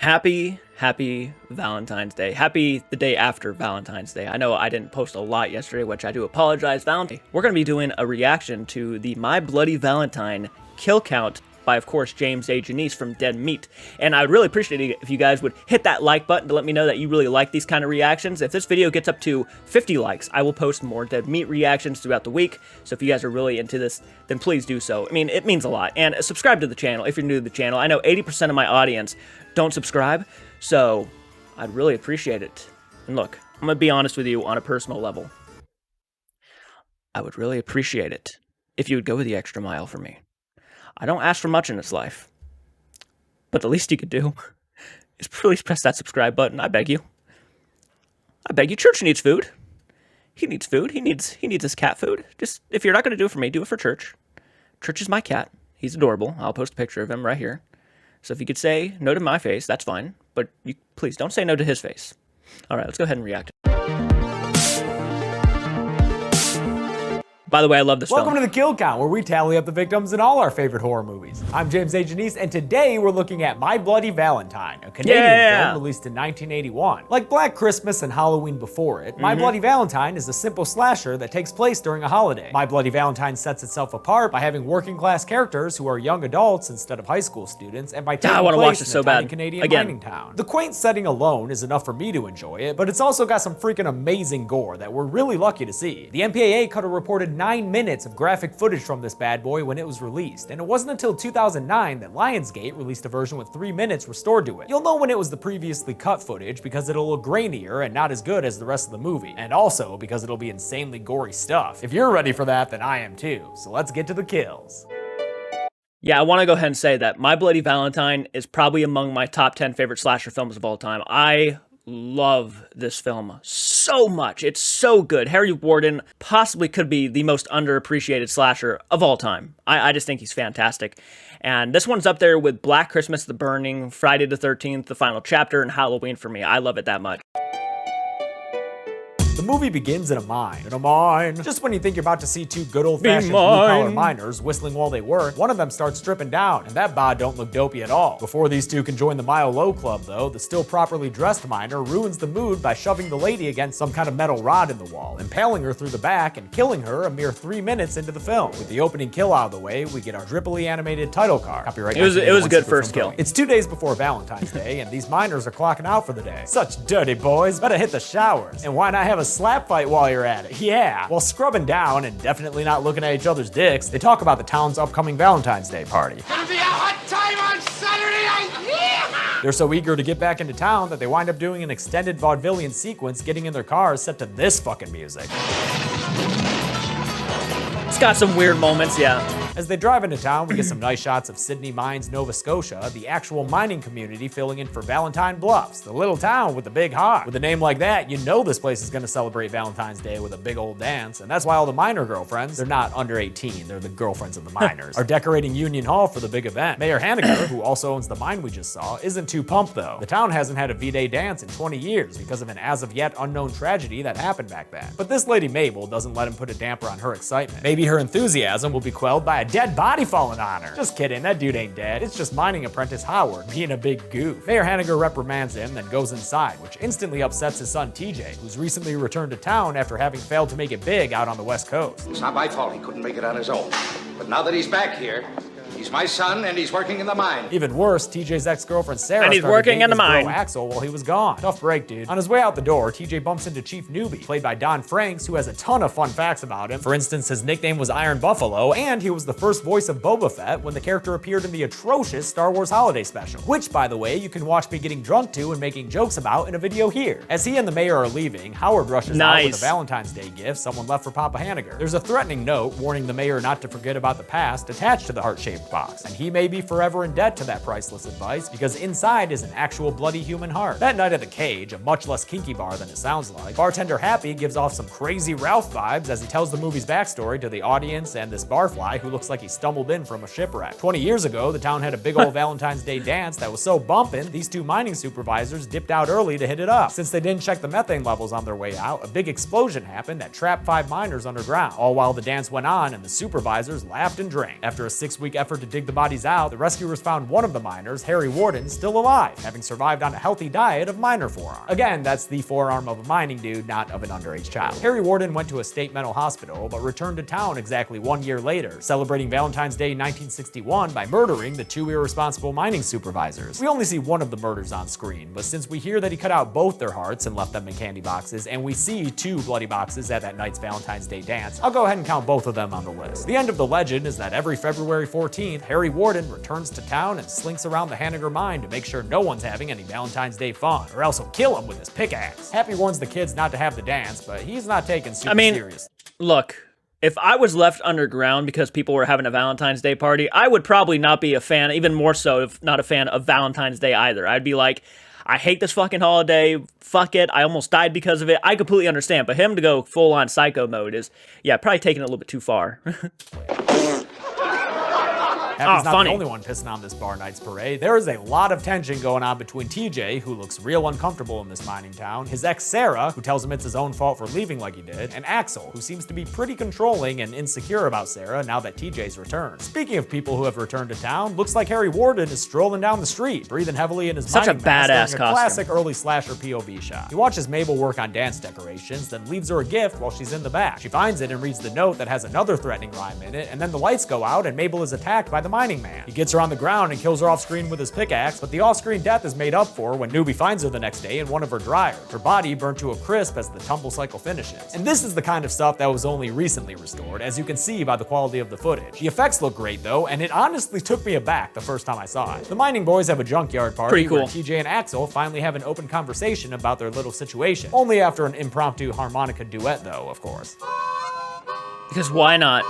Happy Valentine's Day. Happy the day after Valentine's Day. I know I didn't post a lot yesterday, which I do apologize. Valentine. We're going to be doing a reaction to the My Bloody Valentine kill count by, of course, James A. Janice from Dead Meat. And I would really appreciate it if you guys would hit that like button to let me know that you really like these kind of reactions. If this video gets up to 50 likes, I will post more Dead Meat reactions throughout the week. So if you guys are really into this, then please do so. I mean, it means a lot. And subscribe to the channel if you're new to the channel. I know 80% of my audience don't subscribe, so I'd really appreciate it. And look, I'm going to be honest with you on a personal level. I would really appreciate it if you would go the extra mile for me. I don't ask for much in this life, but the least you could do is please press that subscribe button. I beg you. I beg you. Church needs food. He needs food. He needs his cat food. Just, if you're not going to do it for me, do it for Church. Church is my cat. He's adorable. I'll post a picture of him right here. So if you could say no to my face, that's fine. But you please don't say no to his face. All right, let's go ahead and react. By the way, I love this film. Welcome to the Kill Count, where we tally up the victims in all our favorite horror movies. I'm James A. Janice, and today we're looking at My Bloody Valentine, a Canadian film released in 1981. Like Black Christmas and Halloween before it, My Bloody Valentine is a simple slasher that takes place during a holiday. My Bloody Valentine sets itself apart by having working class characters who are young adults instead of high school students, and by taking place in a tiny Canadian mining town. The quaint setting alone is enough for me to enjoy it, but it's also got some freaking amazing gore that we're really lucky to see. The MPAA cut a reported 9 minutes of graphic footage from this bad boy when it was released, and it wasn't until 2009 that Lionsgate released a version with 3 minutes restored to it. You'll know when it was the previously cut footage because it'll look grainier and not as good as the rest of the movie, and also because it'll be insanely gory stuff. If you're ready for that, then I am too, so let's get to the kills. Yeah, I want to go ahead and say that My Bloody Valentine is probably among my top 10 favorite slasher films of all time. I love this film so much. It's so good. Harry Warden possibly could be the most underappreciated slasher of all time. I just think he's fantastic. And this one's up there with Black Christmas, The Burning, Friday the 13th, The Final Chapter, and Halloween for me. I love it that much. The movie begins in a mine. In a mine. Just when you think you're about to see two good old-fashioned blue-collar miners whistling while they work, one of them starts stripping down, and that bod don't look dopey at all. Before these two can join the Mile Low Club, though, the still properly dressed miner ruins the mood by shoving the lady against some kind of metal rod in the wall, impaling her through the back and killing her a mere 3 minutes into the film. With the opening kill out of the way, we get our drippily animated title card. Copyright. It was a good first kill. It's 2 days before Valentine's Day, and these miners are clocking out for the day. Such dirty boys. Better hit the showers. And why not have a slap fight while you're at it? Yeah. While scrubbing down and definitely not looking at each other's dicks, they talk about the town's upcoming Valentine's Day party. Gonna be a hot time on Saturday night! Yeah! They're so eager to get back into town that they wind up doing an extended vaudevillian sequence getting in their cars set to this fucking music. It's got some weird moments, yeah. As they drive into town, we get some nice shots of Sydney Mines, Nova Scotia, the actual mining community filling in for Valentine Bluffs, the little town with the big heart. With a name like that, you know this place is gonna celebrate Valentine's Day with a big old dance, and that's why all the miner girlfriends, they're not under 18, they're the girlfriends of the miners, are decorating Union Hall for the big event. Mayor Hanniger, who also owns the mine we just saw, isn't too pumped though. The town hasn't had a V-Day dance in 20 years because of an as-of-yet unknown tragedy that happened back then. But this lady Mabel doesn't let him put a damper on her excitement. Maybe her enthusiasm will be quelled by a dead body falling on her. Just kidding, that dude ain't dead. It's just mining apprentice Howard being a big goof. Mayor Hanniger reprimands him, then goes inside, which instantly upsets his son TJ, who's recently returned to town after having failed to make it big out on the West Coast. It's not my fault he couldn't make it on his own. But now that he's back here, he's my son and he's working in the mine. Even worse, TJ's ex-girlfriend Sarah and he's working in the mine. Axel while he was gone. Tough break, dude. On his way out the door, TJ bumps into Chief Newbie, played by Don Franks, who has a ton of fun facts about him. For instance, his nickname was Iron Buffalo, and he was the first voice of Boba Fett when the character appeared in the atrocious Star Wars Holiday Special, which, by the way, you can watch me getting drunk to and making jokes about in a video here. As he and the mayor are leaving, Howard rushes out with a Valentine's Day gift someone left for Papa Hanniger. There's a threatening note warning the mayor not to forget about the past attached to the heart-shaped box, and he may be forever in debt to that priceless advice because inside is an actual bloody human heart. That night at the Cage, a much less kinky bar than it sounds like, bartender Happy gives off some crazy Ralph vibes as he tells the movie's backstory to the audience and this barfly who looks like he stumbled in from a shipwreck. 20 years ago, the town had a big old Valentine's Day dance that was so bumpin', these two mining supervisors dipped out early to hit it up. Since they didn't check the methane levels on their way out, a big explosion happened that trapped 5 miners underground, all while the dance went on and the supervisors laughed and drank. After a 6-week effort to dig the bodies out, the rescuers found one of the miners, Harry Warden, still alive, having survived on a healthy diet of miner forearm. Again, that's the forearm of a mining dude, not of an underage child. Harry Warden went to a state mental hospital, but returned to town exactly 1 year later, celebrating Valentine's Day 1961 by murdering the 2 irresponsible mining supervisors. We only see one of the murders on screen, but since we hear that he cut out both their hearts and left them in candy boxes, and we see 2 bloody boxes at that night's Valentine's Day dance, I'll go ahead and count both of them on the list. The end of the legend is that every February 14th, Harry Warden returns to town and slinks around the Hanniger mine to make sure no one's having any Valentine's Day fun, or else he'll kill him with his pickaxe. Happy warns the kids not to have the dance, but he's not taken super serious. Look, if I was left underground because people were having a Valentine's Day party, I would probably not be a fan, even more so if not a fan of Valentine's Day either. I'd be like, I hate this fucking holiday, fuck it, I almost died because of it. I completely understand, but him to go full-on psycho mode is, yeah, probably taking it a little bit too far. Happy's not the only one pissing on this bar night's parade. There is a lot of tension going on between TJ, who looks real uncomfortable in this mining town, his ex Sarah, who tells him it's his own fault for leaving like he did, and Axel, who seems to be pretty controlling and insecure about Sarah now that TJ's returned. Speaking of people who have returned to town, looks like Harry Warden is strolling down the street, breathing heavily in his mining mask, during a classic early slasher POV shot. He watches Mabel work on dance decorations, then leaves her a gift while she's in the back. She finds it and reads the note that has another threatening rhyme in it, and then the lights go out and Mabel is attacked by the mining man. He gets her on the ground and kills her off screen with his pickaxe, but the off-screen death is made up for when Newbie finds her the next day in one of her dryers, her body burnt to a crisp as the tumble cycle finishes. And this is the kind of stuff that was only recently restored, as you can see by the quality of the footage. The effects look great though, and it honestly took me aback the first time I saw it. The mining boys have a junkyard party where TJ and Axel finally have an open conversation about their little situation. Only after an impromptu harmonica duet though, of course. Because why not?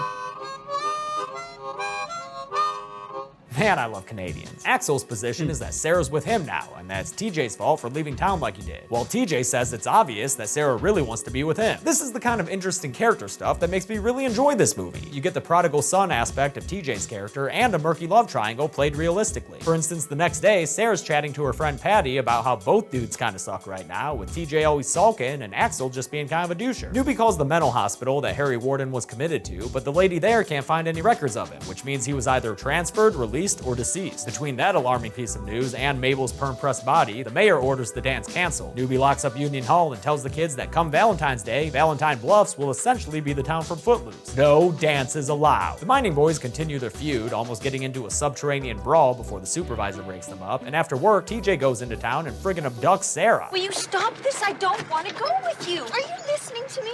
Man, I love Canadians. Axel's position is that Sarah's with him now, and that's TJ's fault for leaving town like he did. While TJ says it's obvious that Sarah really wants to be with him. This is the kind of interesting character stuff that makes me really enjoy this movie. You get the prodigal son aspect of TJ's character and a murky love triangle played realistically. For instance, the next day, Sarah's chatting to her friend Patty about how both dudes kinda suck right now, with TJ always sulking and Axel just being kind of a doucher. Newbie calls the mental hospital that Harry Warden was committed to, but the lady there can't find any records of him, which means he was either transferred, released, or deceased. Between that alarming piece of news and Mabel's perm-pressed body, the mayor orders the dance canceled. Newbie locks up Union Hall and tells the kids that come Valentine's Day, Valentine Bluffs will essentially be the town from Footloose. No dances allowed. The mining boys continue their feud, almost getting into a subterranean brawl before the supervisor breaks them up, and after work, TJ goes into town and friggin' abducts Sarah. Will you stop this? I don't want to go with you. Are you listening to me?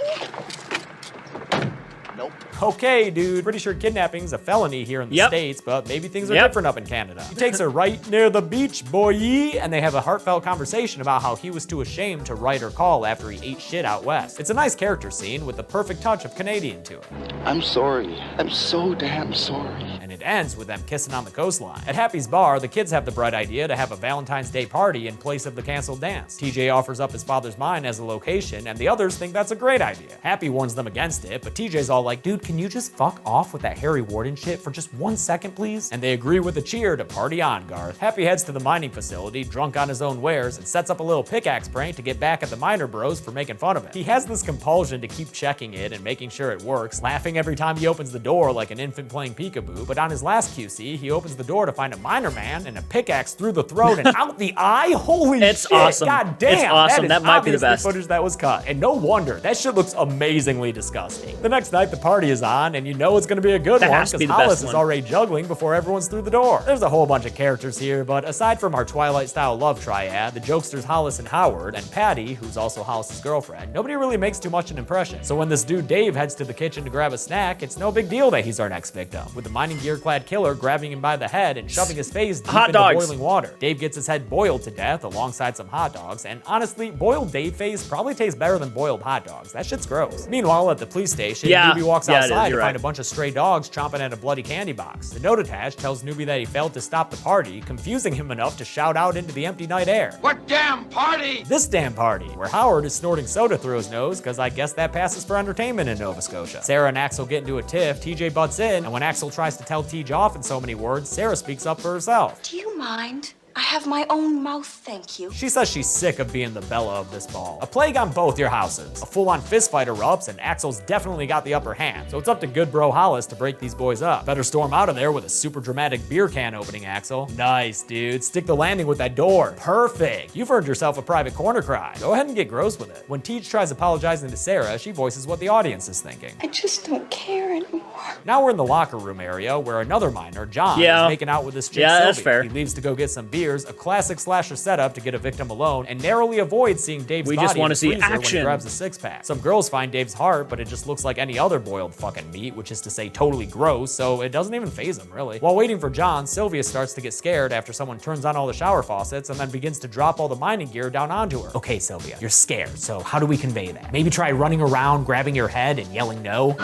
Nope. Okay, dude. Pretty sure kidnapping's a felony here in the States, but maybe things are different up in Canada. He takes her right near the beach, boy, and they have a heartfelt conversation about how he was too ashamed to write or call after he ate shit out west. It's a nice character scene with the perfect touch of Canadian to it. I'm sorry. I'm so damn sorry. And it ends with them kissing on the coastline. At Happy's bar, the kids have the bright idea to have a Valentine's Day party in place of the canceled dance. TJ offers up his father's mine as a location, and the others think that's a great idea. Happy warns them against it, but TJ's all like, dude, can you just fuck off with that Harry Warden shit for just 1 second, please? And they agree with a cheer to party on, Garth. Happy heads to the mining facility, drunk on his own wares, and sets up a little pickaxe prank to get back at the miner bros for making fun of him. He has this compulsion to keep checking it and making sure it works, laughing every time he opens the door like an infant playing peekaboo, but on his last QC, he opens the door to find a miner man and a pickaxe through the throat and out the eye. Holy shit! It's awesome. God damn, it's awesome. That might be the best footage that was cut. And no wonder, that shit looks amazingly disgusting. The next night, the party is on, and you know it's gonna be a good one because Hollis is already juggling before everyone's through the door. There's a whole bunch of characters here, but aside from our Twilight-style love triad, the jokesters Hollis and Howard, and Patty, who's also Hollis's girlfriend, nobody really makes too much an impression. So when this dude Dave heads to the kitchen to grab a snack, it's no big deal that he's our next victim, with the mining gear-clad killer grabbing him by the head and shoving his face deep into boiling water. Dave gets his head boiled to death alongside some hot dogs, and honestly, boiled Dave face probably tastes better than boiled hot dogs. That shit's gross. Meanwhile, at the police station, Newbie walks outside to find a bunch of stray dogs chomping at a bloody candy box. The note attached tells Newbie that he failed to stop the party, confusing him enough to shout out into the empty night air. What damn party? This damn party, where Howard is snorting soda through his nose, because I guess that passes for entertainment in Nova Scotia. Sarah and Axel get into a tiff, TJ butts in, and when Axel tries to tell TJ off in so many words, Sarah speaks up for herself. Do you mind? I have my own mouth, thank you. She says she's sick of being the Bella of this ball. A plague on both your houses. A full-on fistfight erupts, and Axel's definitely got the upper hand. So it's up to good bro Hollis to break these boys up. Better storm out of there with a super dramatic beer can opening, Axel. Nice, dude. Stick the landing with that door. Perfect. You've earned yourself a private corner cry. Go ahead and get gross with it. When Teach tries apologizing to Sarah, she voices what the audience is thinking. I just don't care anymore. Now we're in the locker room area where another minor, John, is making out with this chick, Yeah, Sylvie. that's fair. He leaves to go get some beers, a classic slasher setup to get a victim alone, and narrowly avoids seeing Dave's We body just in wanna the see freezer when action. he grabs a six-pack. Some girls find Dave's heart, but it just looks like any other boiled fucking meat, which is to say totally gross, so it doesn't even faze them, really. While waiting for John, Sylvia starts to get scared after someone turns on all the shower faucets and then begins to drop all the mining gear down onto her. Okay, Sylvia, you're scared, so how do we convey that? Maybe try running around, grabbing your head, and yelling no?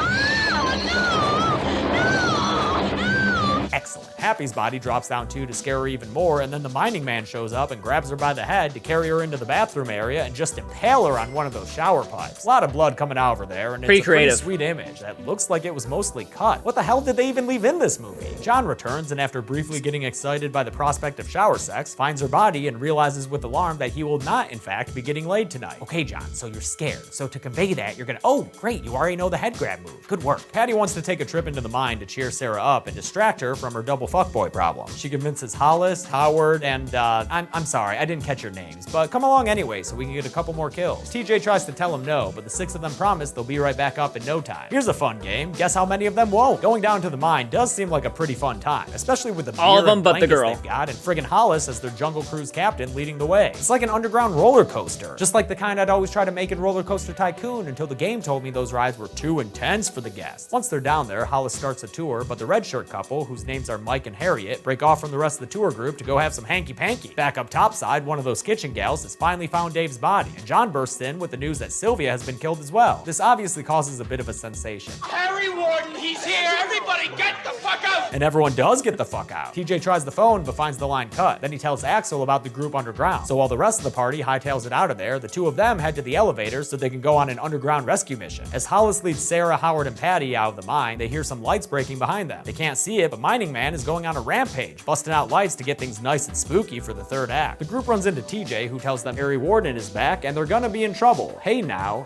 Excellent. Happy's body drops down too to scare her even more, and then the mining man shows up and grabs her by the head to carry her into the bathroom area and just impale her on one of those shower pipes. A lot of blood coming out of her there, and it's a pretty sweet image that looks like it was mostly cut. What the hell did they even leave in this movie? John returns, and after briefly getting excited by the prospect of shower sex, finds her body and realizes with alarm that he will not, in fact, be getting laid tonight. Okay, John, so you're scared. So to convey that, you're gonna, oh, great, you already know the head grab move. Good work. Patty wants to take a trip into the mine to cheer Sarah up and distract her from her double fuckboy problem. She convinces Hollis, Howard, and I'm sorry, I didn't catch your names, but come along anyway so we can get a couple more kills. TJ tries to tell him no, but the 6 of them promise they'll be right back up in no time. Here's a fun game. Guess how many of them won't? Going down to the mine does seem like a pretty fun time, especially with the beer all of them and but the blankets girl they've got, and friggin' Hollis as their Jungle Cruise captain leading the way. It's like an underground roller coaster, just like the kind I'd always try to make in Roller Coaster Tycoon until the game told me those rides were too intense for the guests. Once they're down there, Hollis starts a tour, but the red shirt couple, whose names are Mike and Harriet, break off from the rest of the tour group to go have some hanky-panky. Back up topside, one of those kitchen gals has finally found Dave's body, and John bursts in with the news that Sylvia has been killed as well. This obviously causes a bit of a sensation. Harry Warden, he's here! Everybody get the fuck out! And everyone does get the fuck out. TJ tries the phone but finds the line cut. Then he tells Axel about the group underground. So while the rest of the party hightails it out of there, the two of them head to the elevator so they can go on an underground rescue mission. As Hollis leads Sarah, Howard, and Patty out of the mine, they hear some lights breaking behind them. They can't see it, but Mining Man is going on a rampage, busting out lights to get things nice and spooky for the third act. The group runs into TJ, who tells them Harry Warden is back and they're gonna be in trouble. Hey now,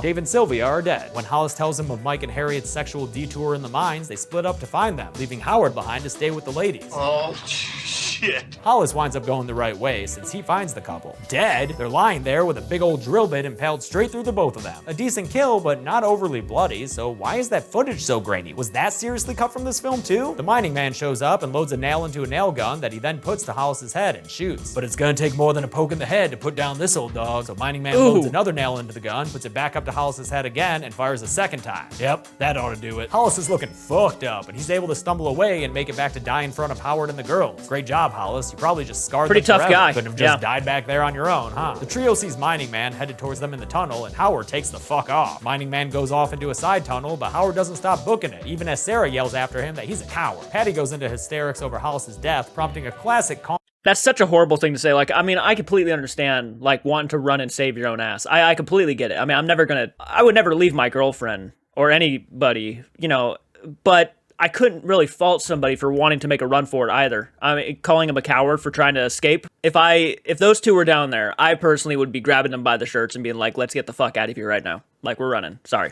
Dave and Sylvia are dead. When Hollis tells him of Mike and Harriet's sexual detour in the mines, they split up to find them, leaving Howard behind to stay with the ladies. Oh, shit. Hollis winds up going the right way since he finds the couple. Dead? They're lying there with a big old drill bit impaled straight through the both of them. A decent kill, but not overly bloody, so why is that footage so grainy? Was that seriously cut from this film too? The mining man shows up and loads a nail into a nail gun that he then puts to Hollis's head and shoots. But it's gonna take more than a poke in the head to put down this old dog, so mining man loads another nail into the gun, puts it back up to Hollis's head again, and fires a second time. Yep, that ought to do it. Hollis is looking fucked up, and he's able to stumble away and make it back to die in front of Howard and the girls. Great job, Hollis. You probably just scarred Pretty them tough forever. guy. Couldn't have just died back there on your own, huh? The trio sees Mining Man headed towards them in the tunnel, and Howard takes the fuck off. Mining Man goes off into a side tunnel, but Howard doesn't stop booking it, even as Sarah yells after him that he's a coward. Patty goes into hysterics over Hollis's death, prompting a classic That's such a horrible thing to say. Like, I mean, I completely understand, like, wanting to run and save your own ass. I completely get it. I mean, I would never leave my girlfriend or anybody, you know, but I couldn't really fault somebody for wanting to make a run for it either. I mean, calling him a coward for trying to escape. If those two were down there, I personally would be grabbing them by the shirts and being like, let's get the fuck out of here right now. Like, we're running. Sorry.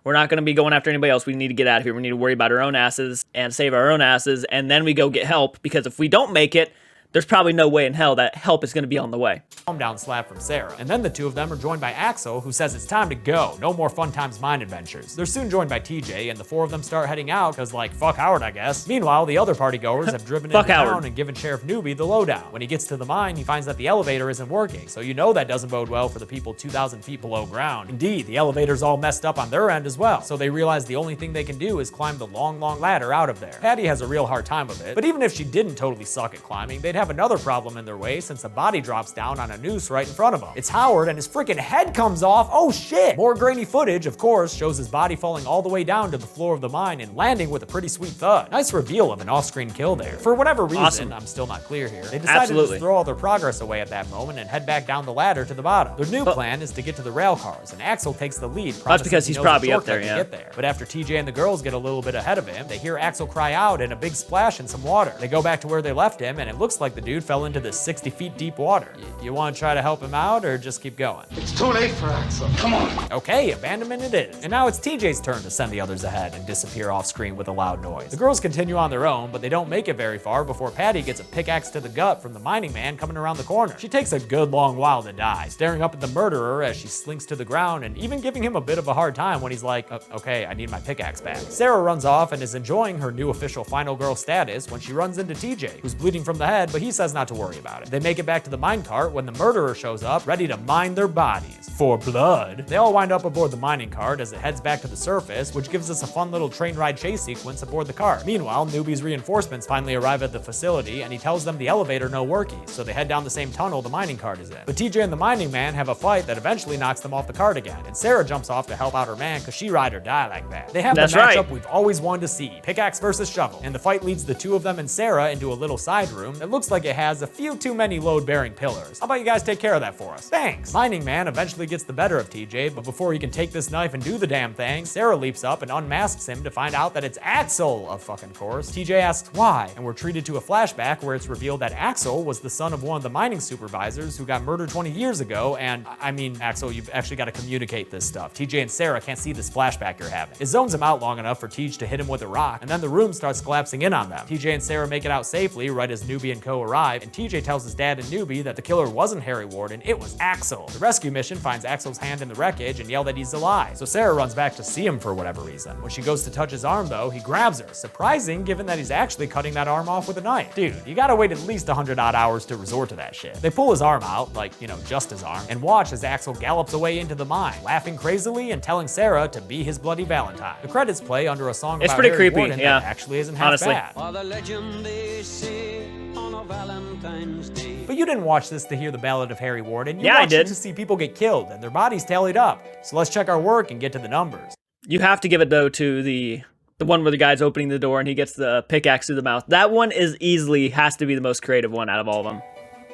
We're not going to be going after anybody else. We need to get out of here. We need to worry about our own asses and save our own asses, and then we go get help, because if we don't make it, there's probably no way in hell that help is going to be on the way. calm down slap from Sarah. And then the two of them are joined by Axel, who says it's time to go. No more fun times mine adventures. They're soon joined by TJ, and the four of them start heading out because, like, fuck Howard, I guess. Meanwhile, the other partygoers have driven into town and given Sheriff Newby the lowdown. When he gets to the mine, he finds that the elevator isn't working, so you know that doesn't bode well for the people 2,000 feet below ground. Indeed, the elevator's all messed up on their end as well, so they realize the only thing they can do is climb the long, long ladder out of there. Patty has a real hard time of it, but even if she didn't totally suck at climbing, they'd have another problem in their way since a body drops down on a noose right in front of them. It's Howard, and his freaking head comes off. Oh shit! More grainy footage, of course, shows his body falling all the way down to the floor of the mine and landing with a pretty sweet thud. Nice reveal of an off-screen kill there. For whatever reason, I'm still not clear here, they decided to just throw all their progress away at that moment and head back down the ladder to the bottom. Their new plan is to get to the rail cars, and Axel takes the lead. That's because he's probably up there, yeah. But after TJ and the girls get a little bit ahead of him, they hear Axel cry out and a big splash in some water. They go back to where they left him, and it looks like like the dude fell into this 60 feet deep water. You want to try to help him out or just keep going? It's too late for Axel. Come on. Okay, abandonment it is. And now it's TJ's turn to send the others ahead and disappear off screen with a loud noise. The girls continue on their own, but they don't make it very far before Patty gets a pickaxe to the gut from the mining man coming around the corner. She takes a good long while to die, staring up at the murderer as she slinks to the ground and even giving him a bit of a hard time when he's like, okay, I need my pickaxe back. Sarah runs off and is enjoying her new official final girl status when she runs into TJ, who's bleeding from the head, but he says not to worry about it. They make it back to the minecart when the murderer shows up, ready to mine their bodies for blood. They all wind up aboard the mining cart as it heads back to the surface, which gives us a fun little train ride chase sequence aboard the cart. Meanwhile, Newbie's reinforcements finally arrive at the facility and he tells them the elevator no worky, so they head down the same tunnel the mining cart is in. But TJ and the mining man have a fight that eventually knocks them off the cart again, and Sarah jumps off to help out her man because she ride or die like that. They have the matchup we've always wanted to see, pickaxe versus shovel, and the fight leads the two of them and Sarah into a little side room that looks like it has a few too many load-bearing pillars. How about you guys take care of that for us? Thanks. Mining man eventually gets the better of TJ, but before he can take this knife and do the damn thing, Sarah leaps up and unmasks him to find out that it's Axel, of fucking course. TJ asks why, and we're treated to a flashback where it's revealed that Axel was the son of one of the mining supervisors who got murdered 20 years ago, and I mean, Axel, you've actually got to communicate this stuff. TJ and Sarah can't see this flashback you're having. It zones him out long enough for TJ to hit him with a rock, and then the room starts collapsing in on them. TJ and Sarah make it out safely right as Newbie and co arrive, and TJ tells his dad and Newbie that the killer wasn't Harry Warden, it was Axel. The rescue mission finds Axel's hand in the wreckage and yell that he's alive, so Sarah runs back to see him for whatever reason. When she goes to touch his arm though, he grabs her. Surprising given that he's actually cutting that arm off with a knife. Dude, you gotta wait at least 100 odd hours to resort to that shit. They pull his arm out, like, you know, just his arm, and watch as Axel gallops away into the mine, laughing crazily and telling Sarah to be his bloody Valentine. The credits play under a song about pretty Harry creepy, Warden yeah. that actually isn't half Honestly. bad. For the legend they say on a Valentine's Day. But you didn't watch this to hear the Ballad of Harry Warden. You Yeah, I watched did. it to see people get killed and their bodies tallied up. So let's check our work and get to the numbers. You have to give it though to the one where the guy's opening the door and he gets the pickaxe through the mouth. That one is easily has to be the most creative one out of all of them.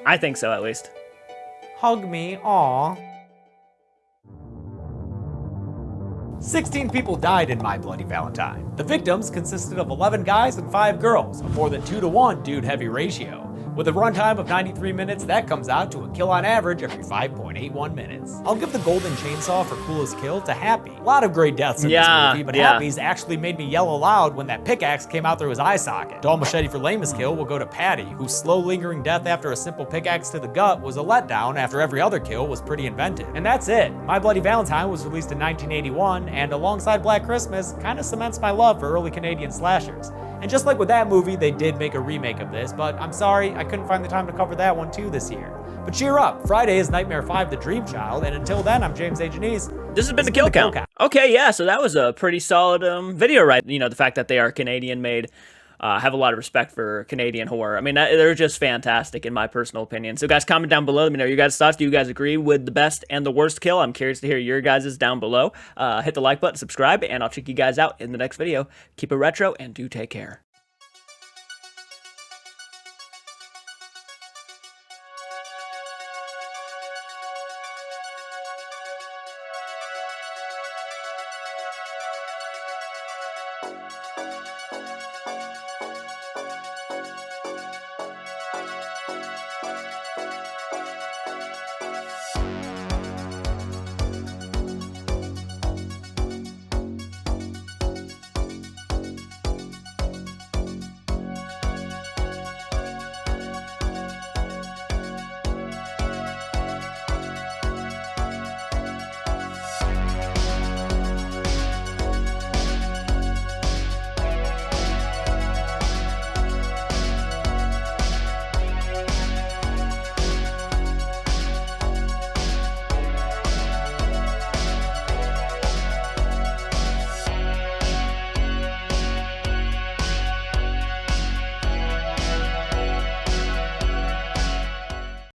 I think so, at least. Hug me, aw. 16 people died in My Bloody Valentine. The victims consisted of 11 guys and 5 girls, a more than 2-to-1 dude-heavy ratio. With a runtime of 93 minutes, that comes out to a kill on average every 5.81 minutes. I'll give the golden chainsaw for coolest kill to Happy. A lot of great deaths in this movie, but Happy's actually made me yell aloud when that pickaxe came out through his eye socket. Dull machete for lamest kill will go to Patty, whose slow lingering death after a simple pickaxe to the gut was a letdown after every other kill was pretty inventive. And that's it. My Bloody Valentine was released in 1981, and alongside Black Christmas, kinda cements my love for early Canadian slashers. And just like with that movie, they did make a remake of this, but I'm sorry, I couldn't find the time to cover that one too this year. But cheer up, Friday is Nightmare 5 The Dream Child, and until then, I'm James A. Janice. This has been the Kill Count. Okay, yeah, so that was a pretty solid video, right? You know, the fact that they are Canadian made. I have a lot of respect for Canadian horror. I mean, they're just fantastic in my personal opinion. So guys, comment down below. Let me know your guys' thoughts. Do you guys agree with the best and the worst kill? I'm curious to hear your guys' down below. Hit the like button, subscribe, and I'll check you guys out in the next video. Keep it retro and do take care.